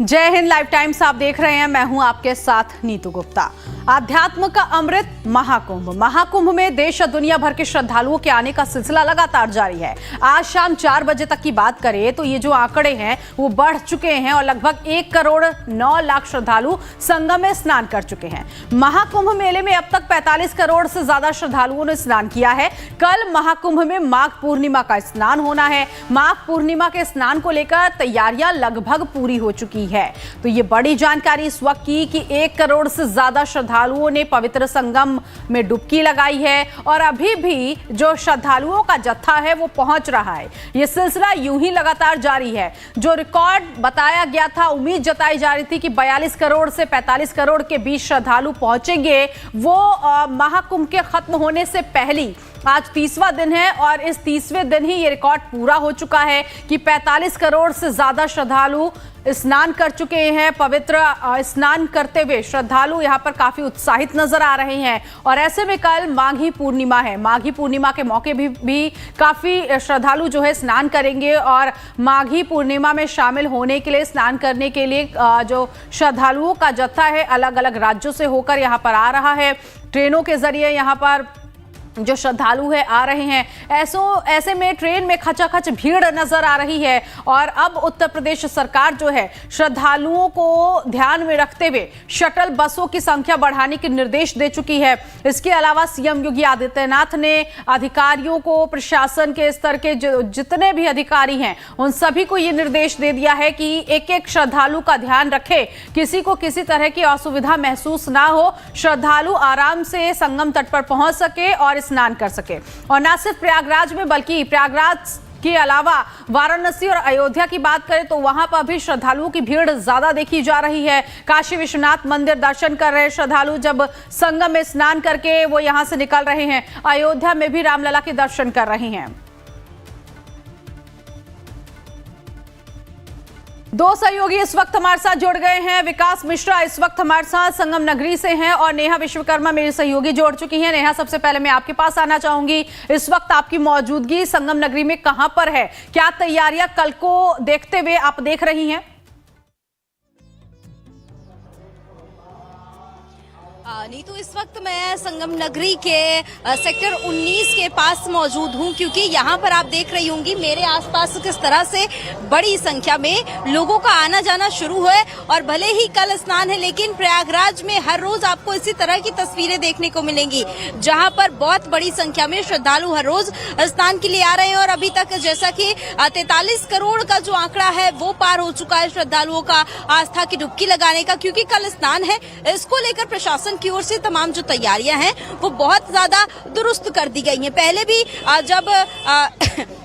जय Hind live times आप देख रहे हैं। मैं हूं आपके साथ नीतू गुप्ता। आध्यात्म का अमृत महाकुंभ में देश और दुनिया भर के श्रद्धालुओं के आने का सिलसिला लगातार जारी है। आज शाम 4 बजे तक की बात करें तो ये जो आंकड़े हैं वो बढ़ चुके हैं और लगभग 1,09,00,000 श्रद्धालु संगम में स्नान कर चुके हैं। महाकुंभ मेले में अब तक 45 करोड़ से ज्यादा श्रद्धालुओं ने स्नान किया है। कल महाकुंभ में माघ पूर्णिमा का स्नान होना है। माघ पूर्णिमा के स्नान को लेकर तैयारियां लगभग पूरी हो चुकी है। तो ये बड़ी जानकारी इस वक्त की कि 1 करोड़ से ज्यादा श्रद्धालुओं ने पवित्र संगम में डुबकी लगाई है और अभी भी जो श्रद्धालुओं का जत्था है वो पहुंच रहा है। ये सिलसिला यूं ही लगातार जारी है। जो रिकॉर्ड बताया गया था, उम्मीद जताई जा रही थी कि 42 करोड़ से 45 करोड़ के बीच श्रद्धालु पहुंचेंगे, वो महाकुंभ के खत्म होने से पहले आज 30वां दिन है और इस 30वें दिन ही ये रिकॉर्ड पूरा हो चुका है कि 45 करोड़ से ज्यादा श्रद्धालु स्नान कर चुके हैं। पवित्र स्नान करते हुए श्रद्धालु यहां पर काफी उत्साहित नजर आ रहे हैं और ऐसे में कल माघी पूर्णिमा है। माघी पूर्णिमा के मौके भी काफी श्रद्धालु जो है स्नान करेंगे और माघी पूर्णिमा में शामिल होने के लिए, स्नान करने के लिए जो श्रद्धालुओं का जत्था है अलग अलग राज्यों से होकर यहां पर आ रहा है। ट्रेनों के जरिए यहां पर जो श्रद्धालु है आ रहे हैं। ऐसे में ट्रेन में खचाखच भीड़ नजर आ रही है और अब उत्तर प्रदेश सरकार जो है श्रद्धालुओं को ध्यान में रखते हुए शटल बसों की संख्या बढ़ाने के निर्देश दे चुकी है। इसके अलावा सीएम योगी आदित्यनाथ ने अधिकारियों को, प्रशासन के स्तर के जितने भी अधिकारी हैं उन सभी को ये निर्देश दे दिया है कि एक एक श्रद्धालु का ध्यान रखे, किसी को किसी तरह की असुविधा महसूस ना हो, श्रद्धालु आराम से संगम तट पर पहुंच सके और स्नान कर सके। और न सिर्फ प्रयागराज में बल्कि प्रयागराज के अलावा वाराणसी और अयोध्या की बात करें तो वहां पर भी श्रद्धालुओं की भीड़ ज्यादा देखी जा रही है। काशी विश्वनाथ मंदिर दर्शन कर रहे श्रद्धालु जब संगम में स्नान करके वो यहां से निकल रहे हैं। अयोध्या में भी रामलला के दर्शन कर रहे हैं। दो सहयोगी इस वक्त हमारे साथ जुड़ गए हैं। विकास मिश्रा इस वक्त हमारे साथ संगम नगरी से हैं और नेहा विश्वकर्मा मेरी सहयोगी जोड़ चुकी हैं। नेहा, सबसे पहले मैं आपके पास आना चाहूंगी। इस वक्त आपकी मौजूदगी संगम नगरी में कहां पर है? क्या तैयारियां कल को देखते हुए आप देख रही हैं? नीतू, इस वक्त मैं संगम नगरी के सेक्टर 19 के पास मौजूद हूं क्योंकि यहां पर आप देख रही होंगी मेरे आसपास किस तरह से बड़ी संख्या में लोगों का आना जाना शुरू है। और भले ही कल स्नान है लेकिन प्रयागराज में हर रोज आपको इसी तरह की तस्वीरें देखने को मिलेंगी जहां पर बहुत बड़ी संख्या में श्रद्धालु हर रोज स्नान के लिए आ रहे हैं। और अभी तक जैसा कि 43 करोड़ का जो आंकड़ा है वो पार हो चुका है श्रद्धालुओं का आस्था की डुबकी लगाने का, क्योंकि कल स्नान है। इसको लेकर प्रशासन की ओर से तमाम जो तैयारियां हैं वो बहुत ज्यादा दुरुस्त कर दी गई हैं। पहले भी जब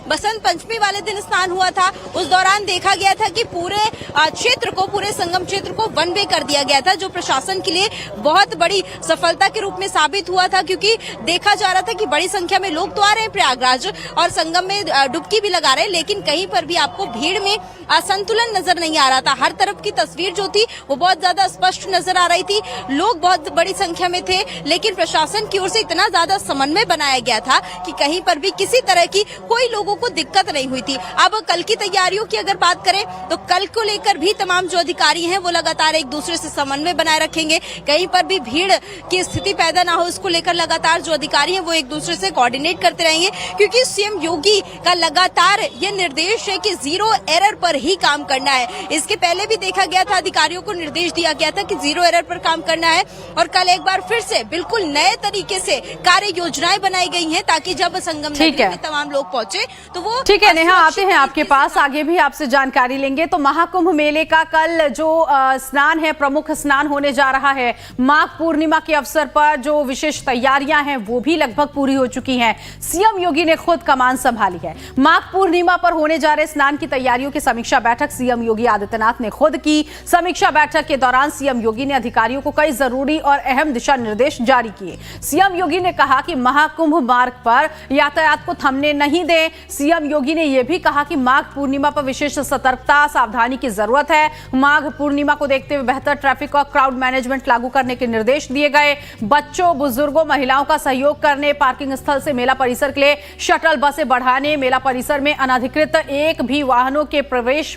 बसंत पंचमी वाले दिन स्नान हुआ था उस दौरान देखा गया था कि पूरे क्षेत्र को, पूरे संगम क्षेत्र को वन वे कर दिया गया था, जो प्रशासन के लिए बहुत बड़ी सफलता के रूप में साबित हुआ था, क्योंकि देखा जा रहा था कि बड़ी संख्या में लोग तो आ रहे हैं प्रयागराज और संगम में डुबकी भी लगा रहे हैं, लेकिन कहीं पर भी आपको भीड़ में असंतुलन नजर नहीं आ रहा था। हर तरफ की तस्वीर जो थी वो बहुत ज्यादा स्पष्ट नजर आ रही थी। लोग बहुत बड़ी संख्या में थे लेकिन प्रशासन की ओर से इतना ज्यादा समन्वय बनाया गया था कि कहीं पर भी किसी तरह की कोई लोगों को दिक्कत नहीं हुई थी। अब कल की तैयारियों की अगर बात करें तो कल को लेकर भी तमाम जो अधिकारी हैं वो लगातार एक दूसरे से समन्वय बनाए रखेंगे। कहीं पर भी भीड़ की स्थिति पैदा ना हो, इसको लेकर लगातार जो अधिकारी हैं वो एक दूसरे से कोऑर्डिनेट करते रहेंगे, क्योंकि सीएम योगी का लगातार ये निर्देश है कि 0 एरर पर ही काम करना है। इसके पहले भी देखा गया था, अधिकारियों को निर्देश दिया गया था कि 0 एरर पर काम करना है और कल एक बार फिर से बिल्कुल नए तरीके से कार्य योजनाएं बनाई गई हैं ताकि जब संगम नगरी में तमाम लोग पहुंचे तो वो ठीक है। नेहा, आते हैं आपके पास, आगे भी आपसे जानकारी लेंगे। तो महाकुंभ मेले का कल जो स्नान है, प्रमुख स्नान होने जा रहा है। माघ पूर्णिमा के अवसर पर जो विशेष तैयारियां हैं वो भी लगभग पूरी हो चुकी हैं। सीएम योगी ने खुद कमान संभाली है। माघ पूर्णिमा पर होने जा रहे स्नान की तैयारियों की समीक्षा बैठक सीएम योगी आदित्यनाथ ने खुद की। समीक्षा बैठक के दौरान सीएम योगी ने अधिकारियों को कई जरूरी और अहम दिशा निर्देश जारी किए। सीएम योगी ने कहा कि महाकुंभ मार्ग पर यातायात को थमने नहीं दें, सीएम योगी ने यह भी कहा कि माघ पूर्णिमा पर विशेष सतर्कता सावधानी की जरूरत है। माघ पूर्णिमा को देखते हुए बेहतर ट्रैफिक और क्राउड मैनेजमेंट लागू करने के निर्देश दिए गए। बच्चों, बुजुर्गों, महिलाओं का सहयोग करने, पार्किंग स्थल से मेला परिसर के लिए शटल बसें बढ़ाने, मेला परिसर में अनधिकृत एक भी वाहनों के प्रवेश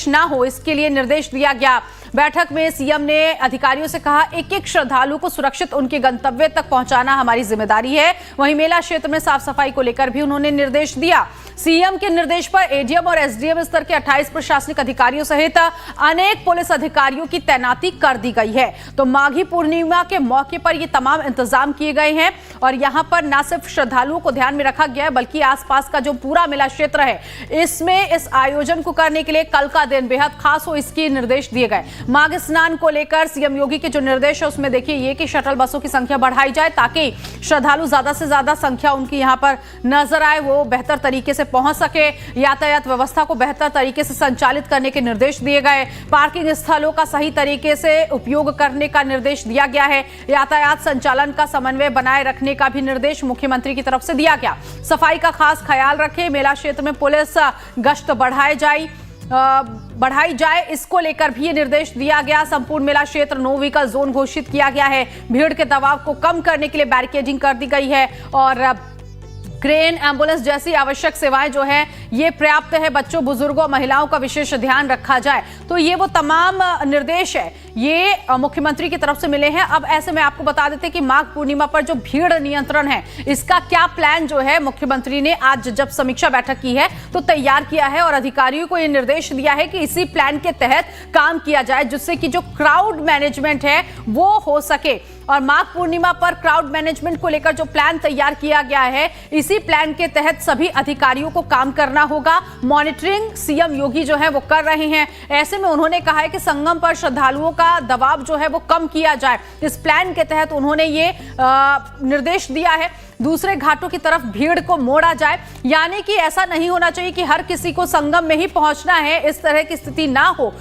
ना हो, इसके लिए निर्देश दिया गया। बैठक में सीएम ने अधिकारियों से कहा, एक एक श्रद्धालु को सुरक्षित उनके गंतव्य तक पहुंचाना हमारी जिम्मेदारी है। वहीं मेला क्षेत्र में साफ सफाई को लेकर भी उन्होंने निर्देश दिया। सीएम के निर्देश पर एडीएम और एसडीएम स्तर के 28 प्रशासनिक अधिकारियों सहित अनेक पुलिस अधिकारियों की तैनाती कर दी गई है। तो माघी पूर्णिमा के मौके पर ये तमाम इंतजाम किए गए हैं और यहां पर न सिर्फ श्रद्धालुओं को ध्यान में रखा गया है, बल्कि आसपास का जो पूरा मेला क्षेत्र है, इसमें इस आयोजन को करने के लिए कल का दिन बेहद खास हो, इसके निर्देश दिए गए। माघ स्नान को लेकर सीएम योगी के जो निर्देश है उसमें देखिए ये कि शटल बसों की संख्या बढ़ाई जाए ताकि श्रद्धालु ज्यादा से ज्यादा संख्या उनकी यहां पर नजर आए, वो बेहतर तरीके से पहुंच सके। यातायात व्यवस्था को बेहतर तरीके से संचालित करने के निर्देश दिए गए। पार्किंग स्थलों का सही तरीके से उपयोग करने का निर्देश दिया गया है। यातायात संचालन का समन्वय बनाए रखने का भी निर्देश मुख्यमंत्री की तरफ से दिया गया। सफाई का खास ख्याल रखें, मेला क्षेत्र में पुलिस गश्त बढ़ाई जाए, इसको लेकर भी ये निर्देश दिया गया। संपूर्ण मेला क्षेत्र नो व्हीकल जोन घोषित किया गया है। भीड़ के दबाव को कम करने के लिए बैरिकेडिंग कर दी गई है और क्रेन, एम्बुलेंस जैसी आवश्यक सेवाएं जो है ये पर्याप्त है। बच्चों, बुजुर्गों, महिलाओं का विशेष ध्यान रखा जाए। तो ये वो तमाम निर्देश है ये मुख्यमंत्री की तरफ से मिले हैं। अब ऐसे में आपको बता देते कि माघ पूर्णिमा पर जो भीड़ नियंत्रण है, इसका क्या प्लान जो है मुख्यमंत्री ने आज जब समीक्षा बैठक की है तो तैयार किया है और अधिकारियों को यह निर्देश दिया है कि इसी प्लान के तहत काम किया जाए, जिससे कि जो क्राउड मैनेजमेंट है वो हो सके। और माघ पूर्णिमा पर क्राउड मैनेजमेंट को लेकर जो प्लान तैयार किया गया है, इसी प्लान के तहत सभी अधिकारियों को काम करना होगा। मॉनिटरिंग सीएम योगी जो है वो कर रहे हैं। ऐसे में उन्होंने कहा है कि संगम पर श्रद्धालुओं का दबाव जो है वो कम किया जाए। इस प्लान के तहत उन्होंने ये निर्देश दिया है। दूसरे घाटों की तरफ भीड़ को मोड़ा जाए, यानी कि ऐसा नहीं होना चाहिए कि हर किसी को संगम में ही पहुंचना है, इस तरह की स्थिति ना हो।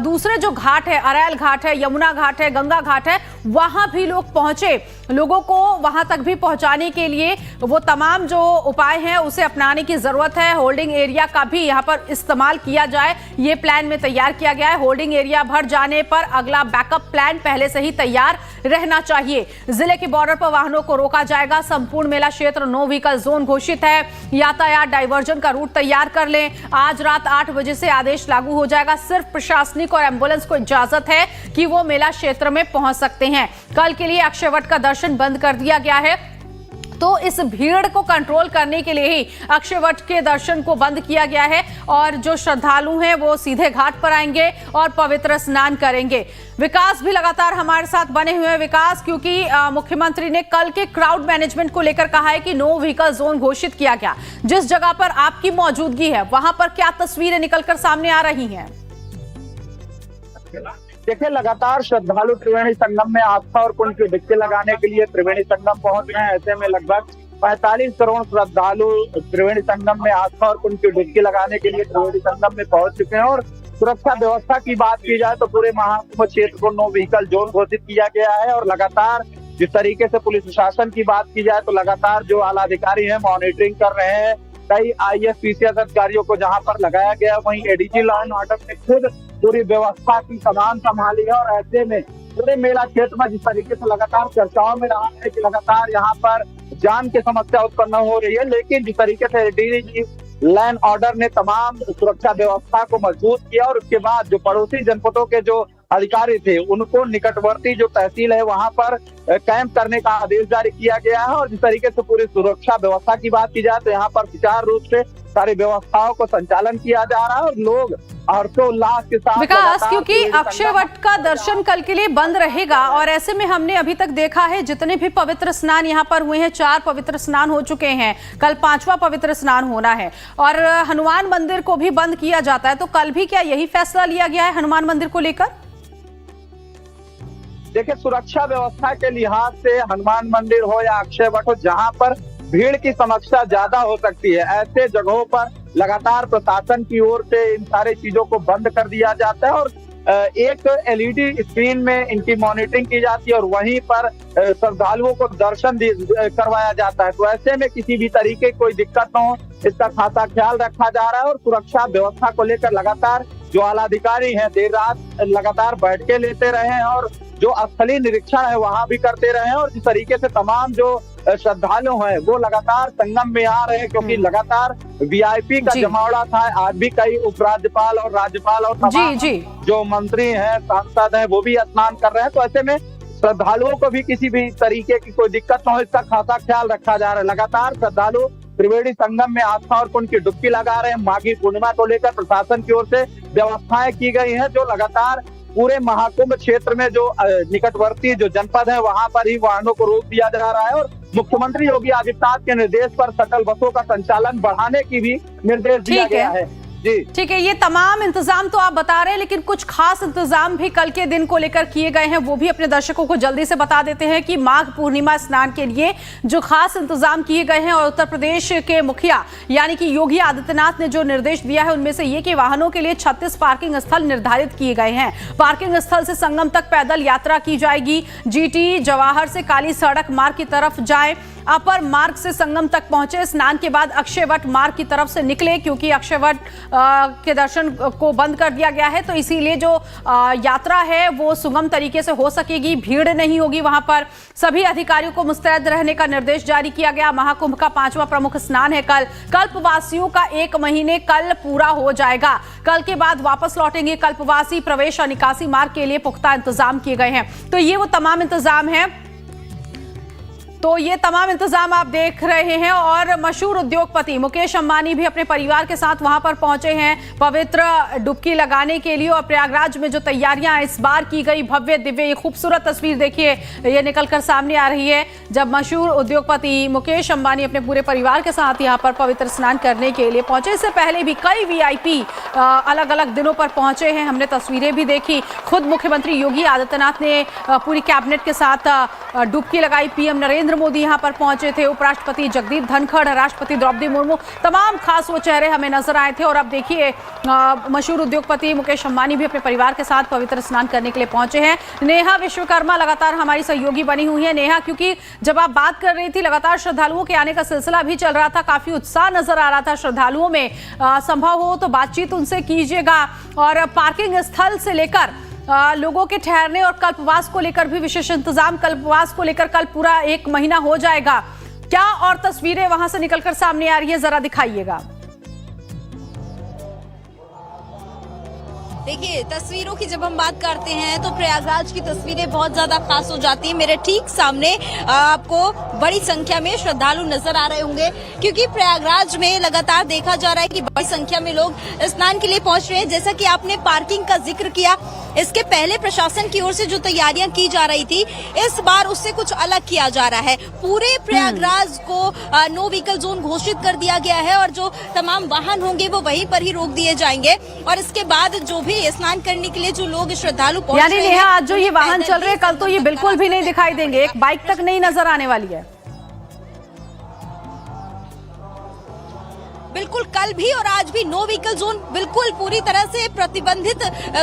दूसरे जो घाट है, अरैल घाट है, यमुना घाट है, गंगा घाट है, वहां भी लोग पहुंचे। लोगों को वहां तक भी पहुंचाने के लिए वो तमाम जो उपाय हैं उसे अपनाने की जरूरत है। होल्डिंग एरिया का भी यहां पर इस्तेमाल किया जाए, ये प्लान में तैयार किया गया है। होल्डिंग एरिया भर जाने पर अगला बैकअप प्लान पहले से ही तैयार रहना चाहिए। जिले के बॉर्डर पर वाहनों को रोका जाएगा। संपूर्ण मेला क्षेत्र नो व्हीकल जोन घोषित है। यातायात डाइवर्जन का रूट तैयार कर लें। आज रात 8 बजे से आदेश लागू हो जाएगा। सिर्फ प्रशासनिक और एम्बुलेंस को इजाजत है कि वो मेला क्षेत्र में पहुंच सकते हैं। कल के लिए अक्षय वट का दर्शन बंद कर दिया गया है, तो इस भीड़ को कंट्रोल करने के लिए ही अक्षय वट के दर्शन को बंद किया गया है और जो श्रद्धालु हैं वो सीधे घाट पर आएंगे और पवित्र स्नान करेंगे। विकास भी लगातार हमारे साथ बने हुए हैं। विकास, क्योंकि मुख्यमंत्री ने कल के क्राउड मैनेजमेंट को लेकर कहा है कि नो व्हीकल जोन घोषित किया गया, जिस जगह पर आपकी मौजूदगी है वहां पर क्या तस्वीरें निकलकर सामने आ रही हैं? देखिए, लगातार श्रद्धालु त्रिवेणी संगम में आस्था और पुण्य की डुबकी लगाने के लिए त्रिवेणी संगम पहुंच रहे हैं। ऐसे में लगभग 45 करोड़ श्रद्धालु त्रिवेणी संगम में आस्था और पुण्य की डुबकी लगाने के लिए त्रिवेणी संगम में पहुंच चुके हैं। और सुरक्षा व्यवस्था की बात की जाए तो पूरे महाकुंभ क्षेत्र को नो व्हीकल जोन घोषित किया गया है। और लगातार जिस तरीके से पुलिस प्रशासन की बात की जाए तो लगातार जो आला अधिकारी है मॉनिटरिंग कर रहे हैं। कई IAS PCS अधिकारियों को जहां पर लगाया गया, वहीं ADG लॉ एंड ऑर्डर ने खुद पूरी व्यवस्था की कमान संभाली है। और ऐसे में पूरे मेला क्षेत्र में जिस तरीके से लगातार चर्चाओं में रहा है कि लगातार यहाँ पर जान की समस्या उत्पन्न हो रही है, लेकिन जिस तरीके से ADG लॉ एंड ऑर्डर ने तमाम सुरक्षा व्यवस्था को मजबूत किया और उसके बाद जो पड़ोसी जनपदों के जो अधिकारी थे उनको निकटवर्ती जो तहसील है वहां पर कैंप करने का आदेश जारी किया गया है। और जिस तरीके से पूरी सुरक्षा व्यवस्था की बात की जाए तो यहाँ पर सुचारू रूप से सारी व्यवस्थाओं को संचालन किया जा रहा है और लोग हर्षोल्लास के साथ। विकास, क्योंकि अक्षय वट का दर्शन कल के लिए बंद रहेगा और ऐसे में हमने अभी तक देखा है जितने भी पवित्र स्नान यहाँ पर हुए हैं, 4 पवित्र स्नान हो चुके हैं, कल 5वां पवित्र स्नान होना है और हनुमान मंदिर को भी बंद किया जाता है। तो कल भी क्या यही फैसला लिया गया है हनुमान मंदिर को लेकर? देखिए, सुरक्षा व्यवस्था के लिहाज से हनुमान मंदिर हो या अक्षय वट हो, जहां पर भीड़ की समस्या ज्यादा हो सकती है, ऐसे जगहों पर लगातार प्रशासन की ओर से इन सारी चीजों को बंद कर दिया जाता है। और एक एलईडी स्क्रीन में इनकी मॉनिटरिंग की जाती है और वहीं पर श्रद्धालुओं को दर्शन करवाया जाता है। तो ऐसे में किसी भी तरीके की कोई दिक्कत न हो, इसका खासा ख्याल रखा जा रहा है और सुरक्षा व्यवस्था को लेकर लगातार जो आलाधिकारी हैं देर रात लगातार बैठकें लेते रहे हैं और जो स्थलीय निरीक्षण है वहां भी करते रहे हैं और इस तरीके से तमाम जो श्रद्धालु हैं वो लगातार संगम में आ रहे हैं, क्योंकि लगातार वीआईपी का जमावड़ा था। आज भी कई उपराज्यपाल और राज्यपाल और तमाम जो मंत्री हैं, सांसद हैं, वो भी स्नान कर रहे हैं। तो ऐसे में श्रद्धालुओं को भी किसी भी तरीके की कोई दिक्कत न हो, इसका खासा ख्याल रखा जा रहा है। लगातार श्रद्धालु त्रिवेणी संगम में आस्था और कुंभ की डुबकी लगा रहे हैं। माघी पूर्णिमा को लेकर प्रशासन की ओर से व्यवस्थाएं की गई हैं, जो लगातार पूरे महाकुंभ क्षेत्र में जो निकटवर्ती जो जनपद है वहां पर ही वाहनों को रोक दिया जा रहा है और मुख्यमंत्री योगी आदित्यनाथ के निर्देश पर सकल बसों का संचालन बढ़ाने की भी निर्देश दिया गया है। जी ठीक है, ये तमाम इंतजाम तो आप बता रहे हैं, लेकिन कुछ खास इंतजाम भी कल के दिन को लेकर किए गए हैं, वो भी अपने दर्शकों को जल्दी से बता देते हैं कि माघ पूर्णिमा स्नान के लिए जो खास इंतजाम किए गए हैं और उत्तर प्रदेश के मुखिया यानी कि योगी आदित्यनाथ ने जो निर्देश दिया है उनमें से ये कि वाहनों के लिए 36 पार्किंग स्थल निर्धारित किए गए हैं। पार्किंग स्थल से संगम तक पैदल यात्रा की जाएगी। जीटी जवाहर से काली सड़क मार्ग की तरफ जाए, अपर मार्ग से संगम तक पहुंचे, स्नान के बाद अक्षय वट मार्ग की तरफ से निकले, क्योंकि अक्षय वट के दर्शन को बंद कर दिया गया है, तो इसीलिए जो यात्रा है वो सुगम तरीके से हो सकेगी, भीड़ नहीं होगी वहां पर। सभी अधिकारियों को मुस्तैद रहने का निर्देश जारी किया गया। महाकुंभ का 5वां प्रमुख स्नान है कल। कल्पवासियों का 1 महीने कल पूरा हो जाएगा। कल के बाद वापस लौटेंगे कल्पवासी। प्रवेश और निकासी मार्ग के लिए पुख्ता इंतजाम किए गए हैं। तो ये वो तमाम इंतजाम है, तो ये तमाम इंतजाम आप देख रहे हैं। और मशहूर उद्योगपति मुकेश अंबानी भी अपने परिवार के साथ वहां पर पहुंचे हैं पवित्र डुबकी लगाने के लिए। और प्रयागराज में जो तैयारियां इस बार की गई, भव्य दिव्य, ये खूबसूरत तस्वीर देखिए ये निकलकर सामने आ रही है, जब मशहूर उद्योगपति मुकेश अंबानी अपने पूरे परिवार के साथ यहां पर पवित्र स्नान करने के लिए पहुंचे। इससे पहले भी कई वीआईपी अलग अलग दिनों पर पहुंचे हैं, हमने तस्वीरें भी देखी। खुद मुख्यमंत्री योगी आदित्यनाथ ने पूरी कैबिनेट के साथ डुबकी लगाई। पीएम नरेंद्र मोदी यहां पर पहुंचे थे, उपराष्ट्रपति जगदीप धनखड़, राष्ट्रपति द्रौपदी मुर्मू, तमाम खास वो चेहरे हमें नजर आए थे। और अब देखिए मशहूर उद्योगपति मुकेश अंबानी भी अपने परिवार के साथ पवित्र स्नान करने के लिए पहुंचे हैं। नेहा विश्वकर्मा लगातार हमारी सहयोगी बनी हुई है। नेहा, क्योंकि जब आप बात कर रही थी लगातार श्रद्धालुओं के आने का सिलसिला भी चल रहा था, काफी उत्साह नजर आ रहा था श्रद्धालुओं में, संभव हो तो बातचीत उनसे कीजिएगा। और पार्किंग स्थल से लेकर लोगों के ठहरने और कल्पवास को लेकर भी विशेष इंतजाम। कल्पवास को लेकर कल पूरा 1 महीना हो जाएगा, क्या और तस्वीरें वहां से निकलकर सामने आ रही है, जरा दिखाइएगा। देखिए, तस्वीरों की जब हम बात करते हैं तो प्रयागराज की तस्वीरें बहुत ज्यादा खास हो जाती है। मेरे ठीक सामने आपको बड़ी संख्या में श्रद्धालु नजर आ रहे होंगे, क्योंकि प्रयागराज में लगातार देखा जा रहा है कि बड़ी संख्या में लोग स्नान के लिए पहुंच रहे हैं। जैसा कि आपने पार्किंग का जिक्र किया, इसके पहले प्रशासन की ओर से जो तैयारियां की जा रही थी, इस बार उससे कुछ अलग किया जा रहा है। पूरे प्रयागराज को नो व्हीकल जोन घोषित कर दिया गया है और जो तमाम वाहन होंगे वो वहीं पर ही रोक दिए जाएंगे। और इसके बाद जो भी स्नान करने के लिए जो लोग श्रद्धालु पहुंच रहे हैं, नेहा, आज जो ये वाहन चल रहे हैं कल तो ये बिल्कुल भी नहीं दिखाई देंगे, एक बाइक तक नहीं नजर आने वाली है। बिल्कुल, कल भी और आज भी नो व्हीकल जोन बिल्कुल पूरी तरह से प्रतिबंधित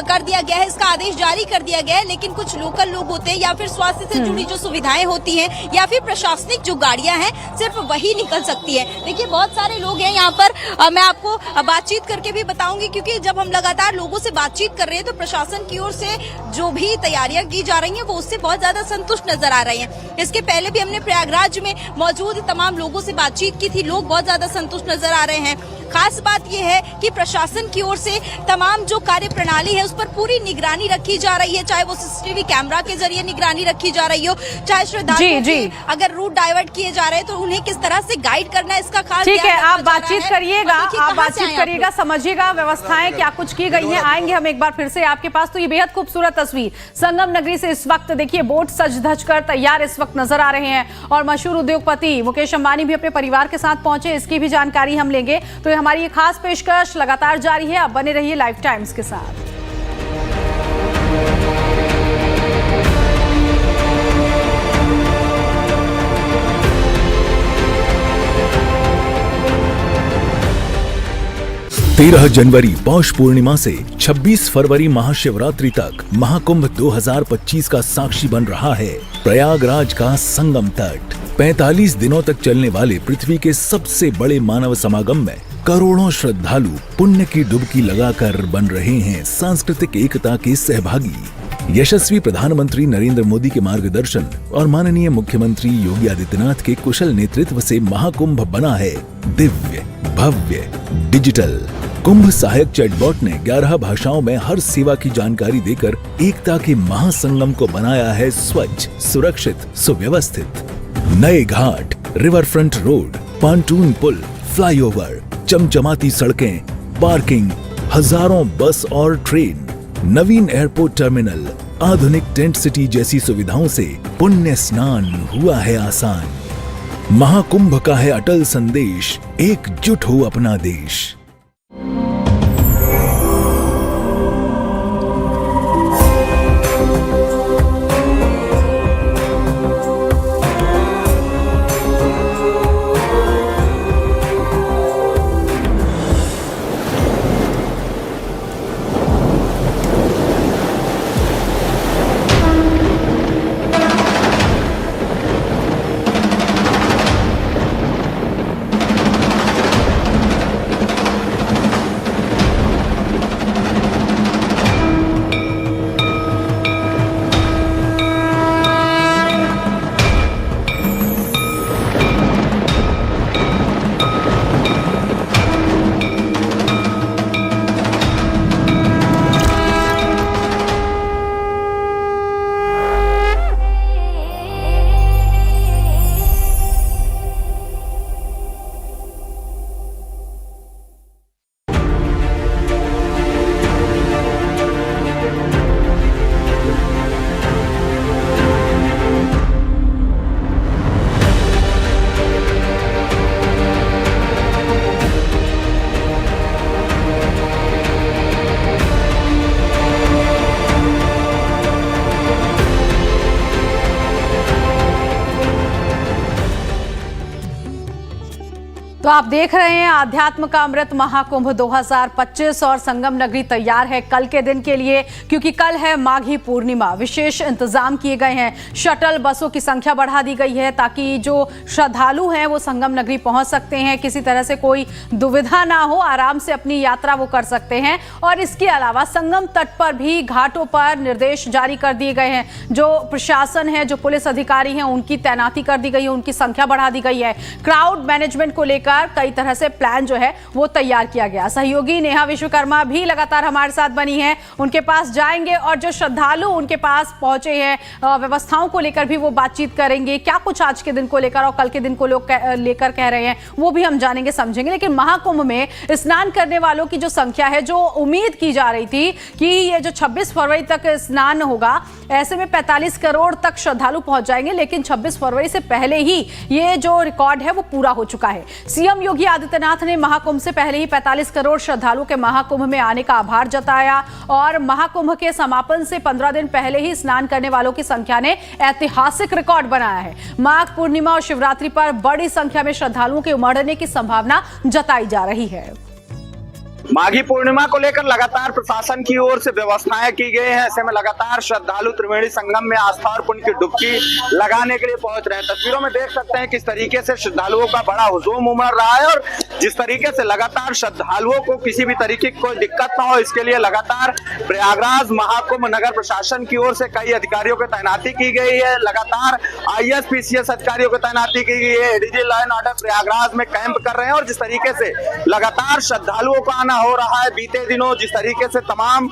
कर दिया गया है, इसका आदेश जारी कर दिया गया है। लेकिन कुछ लोकल लोग होते हैं या फिर स्वास्थ्य से जुड़ी जो सुविधाएं होती हैं या फिर प्रशासनिक जो गाड़ियां हैं, सिर्फ वही निकल सकती है। देखिए, बहुत सारे लोग हैं यहाँ पर, मैं आपको बातचीत करके भी बताऊंगी, क्योंकि जब हम लगातार लोगों से बातचीत कर रहे हैं तो प्रशासन की ओर से जो भी तैयारियां की जा रही है वो उससे बहुत ज्यादा संतुष्ट नजर आ रही है। इसके पहले भी हमने प्रयागराज में मौजूद तमाम लोगों से बातचीत की थी, लोग बहुत ज्यादा संतुष्ट नजर आ रहे हैं। खास बात यह है कि प्रशासन की ओर से तमाम जो कार्य प्रणाली है उस पर पूरी निगरानी रखी जा रही है, चाहे वो सीसीटीवी कैमरा के जरिए निगरानी रखी जा रही हो, चाहे श्रद्धालुओं के अगर रूट डाइवर्ट किए जा रहे हैं तो उन्हें किस तरह से गाइड करना है, इसका खास ठीक है। आप बातचीत करिएगा, आप बातचीत करिएगा, समझिएगा व्यवस्थाएं क्या कुछ की गई हैं। आएंगे हम एक बार फिर से आपके पास। तो ये बेहद खूबसूरत तस्वीर संगम नगरी से इस वक्त देखिए, बोट सज धज कर तैयार इस वक्त नजर आ रहे हैं। और मशहूर उद्योगपति मुकेश अंबानी भी अपने परिवार के साथ पहुंचे, इसकी भी जानकारी हम लेंगे। तो हमारी ये खास पेशकश लगातार जारी है, आप बने रहिए लाइव टाइम्स के साथ। 13 जनवरी पौष पूर्णिमा से 26 फरवरी महाशिवरात्रि तक महाकुंभ 2025 का साक्षी बन रहा है प्रयागराज का संगम तट। 45 दिनों तक चलने वाले पृथ्वी के सबसे बड़े मानव समागम में करोड़ों श्रद्धालु पुण्य की डुबकी लगाकर बन रहे हैं सांस्कृतिक एकता के सहभागी। यशस्वी प्रधानमंत्री नरेंद्र मोदी के मार्गदर्शन और माननीय मुख्यमंत्री योगी आदित्यनाथ के कुशल नेतृत्व से महाकुंभ बना है दिव्य, भव्य, डिजिटल। कुंभ सहायक चैटबॉट ने 11 भाषाओं में हर सेवा की जानकारी देकर एकता के महासंगम को बनाया है स्वच्छ, सुरक्षित, सुव्यवस्थित। नए घाट, रिवर फ्रंट रोड, पॉन्टून पुल, फ्लाईओवर, चमचमाती सड़कें, पार्किंग, हजारों बस और ट्रेन, नवीन एयरपोर्ट टर्मिनल, आधुनिक टेंट सिटी जैसी सुविधाओं से पुण्य स्नान हुआ है आसान। महाकुंभ का है अटल संदेश, एकजुट हो अपना देश। तो आप देख रहे हैं आध्यात्म का अमृत महाकुंभ 2025 और संगम नगरी तैयार है कल के दिन के लिए, क्योंकि कल है माघी पूर्णिमा। विशेष इंतजाम किए गए हैं, शटल बसों की संख्या बढ़ा दी गई है ताकि जो श्रद्धालु हैं वो संगम नगरी पहुंच सकते हैं, किसी तरह से कोई दुविधा ना हो, आराम से अपनी यात्रा वो कर सकते हैं। और इसके अलावा संगम तट पर भी घाटों पर निर्देश जारी कर दिए गए हैं। जो प्रशासन है, जो पुलिस अधिकारी हैं, उनकी तैनाती कर दी गई है, उनकी संख्या बढ़ा दी गई है। क्राउड मैनेजमेंट को लेकर कई तरह से प्लान जो है वो तैयार किया गया। सहयोगी नेहा विश्वकर्मा भी लगातार हमारे साथ बनी है, उनके पास जाएंगे और जो श्रद्धालु उनके पास पहुंचे हैं व्यवस्थाओं को लेकर भी वो बातचीत करेंगे। क्या कुछ आज के दिन को लेकर और कल के दिन को लोग लेकर कह रहे हैं वो भी हम जानेंगे, समझेंगे। लेकिन महाकुंभ में स्नान करने वालों की जो संख्या है, जो उम्मीद की जा रही थी कि ये जो 26 फरवरी तक स्नान होगा, ऐसे में 45 करोड़ तक श्रद्धालु पहुंच जाएंगे, लेकिन 26 फरवरी से पहले ही ये जो रिकॉर्ड है वो पूरा हो चुका है। सीएम योगी आदित्यनाथ ने महाकुंभ से पहले ही 45 करोड़ श्रद्धालुओं के महाकुंभ में आने का आभार जताया और महाकुंभ के समापन से 15 दिन पहले ही स्नान करने वालों की संख्या ने ऐतिहासिक रिकॉर्ड बनाया है। माघ पूर्णिमा और शिवरात्रि पर बड़ी संख्या में श्रद्धालुओं के उमड़ने की संभावना जताई जा रही है। माघी पूर्णिमा को लेकर लगातार प्रशासन की ओर से व्यवस्थाएं की गई हैं। ऐसे में लगातार श्रद्धालु त्रिवेणी संगम में आस्था और पुण्य की डुबकी लगाने के लिए पहुंच रहे हैं। तस्वीरों में देख सकते हैं किस तरीके से श्रद्धालुओं का बड़ा हुजूम उमड़ रहा है और जिस तरीके से लगातार श्रद्धालुओं को किसी भी तरीके की कोई दिक्कत ना हो, इसके लिए लगातार प्रयागराज महाकुंभ नगर प्रशासन की ओर से कई अधिकारियों की तैनाती की गई है। लगातार IAS PCS अधिकारियों की तैनाती की गई है। ADG law and order Prayagraj में कैंप कर रहे हैं और जिस तरीके से लगातार श्रद्धालुओं का आना हो रहा है। बीते दिनों जिस तरीके से तमाम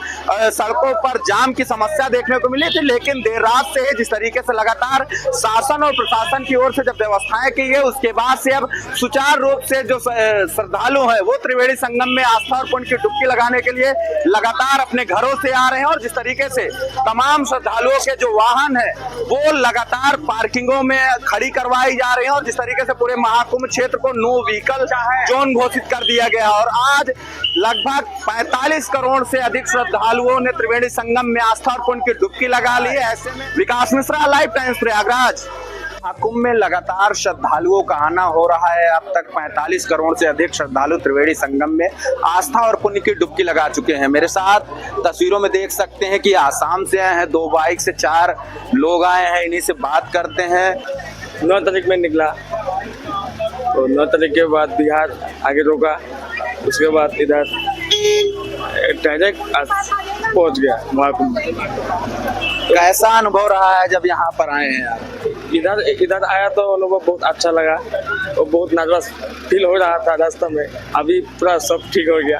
सड़कों पर जाम की समस्या देखने को मिली थी, लेकिन देर रात से जिस तरीके से लगातार शासन और प्रशासन की ओर से जब व्यवस्थाएं की गई, उसके बाद से अब सुचारू रूप से जो श्रद्धालु हैं वो त्रिवेणी संगम में आस्था और पुण्य की डुबकी लगाने के लिए लगातार अपने घरों से आ रहे हैं। और जिस तरीके से तमाम श्रद्धालुओं के जो वाहन है वो लगातार पार्किंगों में खड़ी करवाई जा रही है और जिस तरीके से पूरे महाकुंभ क्षेत्र को नो व्हीकल जोन घोषित कर दिया गया। और आज लगभग 45 करोड़ से अधिक श्रद्धालुओं ने त्रिवेणी संगम में आस्था और पुण्य की डुबकी लगा ली है। ऐसे में विकास मिश्रा, लाइव टाइम्स, प्रयागराज। महाकुंभ में लगातार श्रद्धालुओं का आना हो रहा है। अब तक 45 करोड़ से अधिक श्रद्धालु त्रिवेणी संगम में आस्था और पुण्य की डुबकी लगा चुके हैं। मेरे साथ तस्वीरों में देख सकते हैं कि आसाम से आए हैं, 2 बाइक से 4 लोग आए हैं। इन्हीं से बात करते हैं। 9 तारीख में निकला तो 9 तारीख के बाद बिहार आगे रोका, उसके बाद इधर डायरेक्ट पहुंच गया महाकुंभ में। कैसा अनुभव रहा है जब यहाँ पर आए हैं आप? इधर आया तो अनुभव बहुत अच्छा लगा और बहुत नर्वस फील हो रहा था रास्ते में। अभी पूरा सब ठीक हो गया।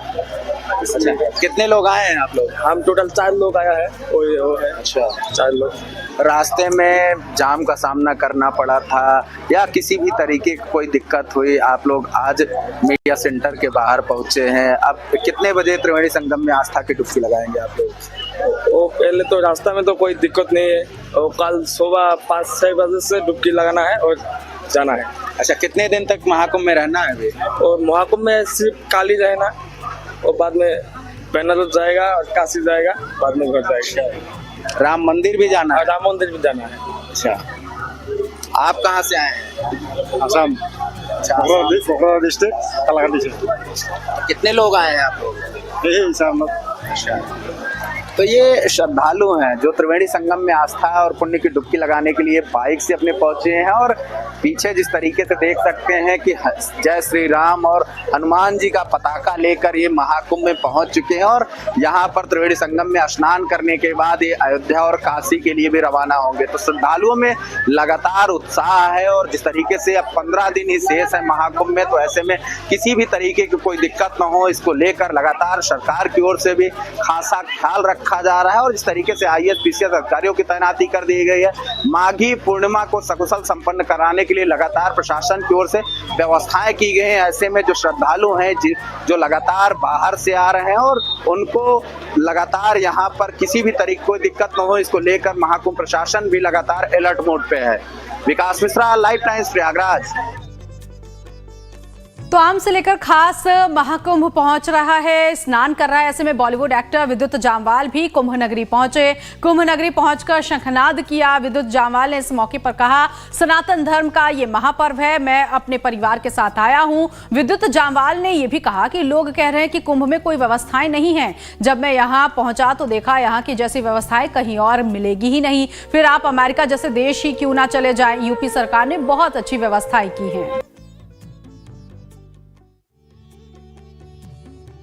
अच्छा, कितने लोग आए हैं आप लोग? हम टोटल 4 लोग आया है। वो है। अच्छा, 4 लोग। रास्ते में जाम का सामना करना पड़ा था या किसी भी तरीके की कोई दिक्कत हुई? आप लोग आज मीडिया सेंटर के बाहर पहुंचे हैं। अब कितने बजे त्रिवेणी संगम में आस्था की डुबकी लगाएंगे आप लोग? वो पहले तो रास्ता में तो कोई दिक्कत नहीं है और कल सुबह 5-6 बजे से डुबकी लगाना है और जाना है। अच्छा, कितने दिन तक महाकुंभ में रहना है अभी? और महाकुंभ में सिर्फ काली रहना और बाद में बेनारस जाएगा और काशी जाएगा, बाद में घर जाएगा। राम मंदिर भी जाना है? राम मंदिर भी जाना है। अच्छा, आप कहाँ से आए हैं? आसाम डिस्ट्रिक्ट कलाकांडी से। कितने लोग आए हैं आप लोग? अच्छा, तो ये श्रद्धालु हैं जो त्रिवेणी संगम में आस्था और पुण्य की डुबकी लगाने के लिए बाइक से अपने पहुंचे हैं और पीछे जिस तरीके से देख सकते हैं कि जय श्री राम और हनुमान जी का पताका लेकर ये महाकुंभ में पहुंच चुके हैं और यहाँ पर त्रिवेणी संगम में स्नान करने के बाद ये अयोध्या और काशी के लिए भी रवाना होंगे। तो श्रद्धालुओं में लगातार उत्साह है और जिस तरीके से अब 15 दिन ही शेष है महाकुंभ में, तो ऐसे में किसी भी तरीके की कोई दिक्कत न हो, इसको लेकर लगातार सरकार की ओर से भी खासा ख्याल रखा जा रहा है और जिस तरीके से IAS PCS अधिकारियों की तैनाती कर दी गई है। माघी पूर्णिमा को सकुशल संपन्न कराने के लिए लगातार प्रशासन की ओर से व्यवस्थाएं की गई हैं। ऐसे में जो श्रद्धालु हैं जो लगातार बाहर से आ रहे हैं और उनको लगातार यहाँ पर किसी भी तरीके कोई दिक्कत न हो, इसको लेकर महाकुंभ प्रशासन भी लगातार अलर्ट मोड पे है। विकास मिश्रा, लाइव टाइम्स, प्रयागराज। तो आम से लेकर खास महाकुंभ पहुंच रहा है, स्नान कर रहा है। ऐसे में बॉलीवुड एक्टर विद्युत जामवाल भी कुंभ नगरी पहुंचे। कुंभ नगरी पहुंचकर शंखनाद किया। विद्युत जामवाल ने इस मौके पर कहा, सनातन धर्म का ये महापर्व है, मैं अपने परिवार के साथ आया हूं। विद्युत जामवाल ने यह भी कहा कि लोग कह रहे हैं कि कुंभ में कोई व्यवस्थाएं नहीं है। जब मैं यहां पहुंचा तो देखा यहां की जैसी व्यवस्थाएं कहीं और मिलेगी ही नहीं। फिर आप अमेरिका जैसे देश ही क्यों ना चले जाएं, यूपी सरकार ने बहुत अच्छी व्यवस्थाएं की हैं।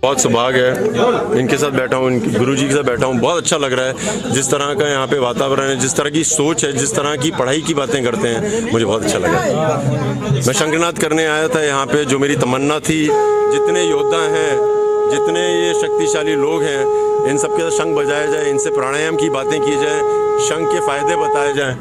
बहुत सौभाग्य है इनके साथ बैठा हूँ, इनके गुरुजी के साथ बैठा हूँ। बहुत अच्छा लग रहा है जिस तरह का यहाँ पे वातावरण है, जिस तरह की सोच है, जिस तरह की पढ़ाई की बातें करते हैं, मुझे बहुत अच्छा लगा। मैं शंखनाद करने आया था यहाँ पे, जो मेरी तमन्ना थी, जितने योद्धा हैं, जितने ये शक्तिशाली लोग हैं, इन सबके साथ शंख बजाया जाए, इनसे प्राणायाम की बातें की जाए, शंख के फायदे बताए जाएं,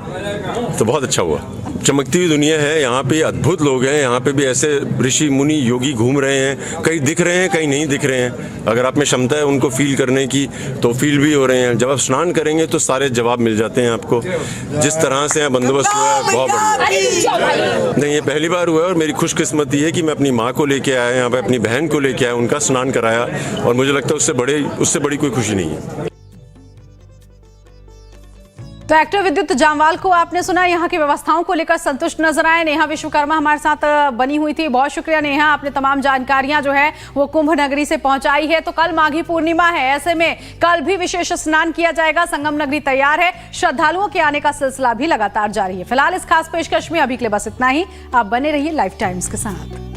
तो बहुत अच्छा हुआ। चमकती हुई दुनिया है, यहाँ पे अद्भुत लोग हैं। यहाँ पे भी ऐसे ऋषि मुनि योगी घूम रहे हैं, कहीं दिख रहे हैं, कहीं नहीं दिख रहे हैं। अगर आप में क्षमता है उनको फील करने की तो फील भी हो रहे हैं। जब आप स्नान करेंगे तो सारे जवाब मिल जाते हैं आपको। जिस तरह से यहाँ बंदोबस्त हुआ है बहुत बढ़िया। नहीं, ये पहली बार हुआ है और मेरी खुशकिस्मती है कि मैं अपनी माँ को लेके आया, यहाँ पे अपनी बहन को लेके आया, उनका स्नान कराया और मुझे लगता है उससे बड़ी कोई खुशी नहीं है। तो एक्टर विद्युत जामवाल को आपने सुना, यहाँ की व्यवस्थाओं को लेकर संतुष्ट नजर आए। नेहा विश्वकर्मा हमारे साथ बनी हुई थी। बहुत शुक्रिया नेहा, आपने तमाम जानकारियां जो है वो कुंभ नगरी से पहुंचाई है। तो कल माघी पूर्णिमा है, ऐसे में कल भी विशेष स्नान किया जाएगा। संगम नगरी तैयार है, श्रद्धालुओं के आने का सिलसिला भी लगातार जारी है। फिलहाल इस खास पेशकश में अभी के लिए बस इतना ही। आप बने रहिए लाइव टाइम्स के साथ।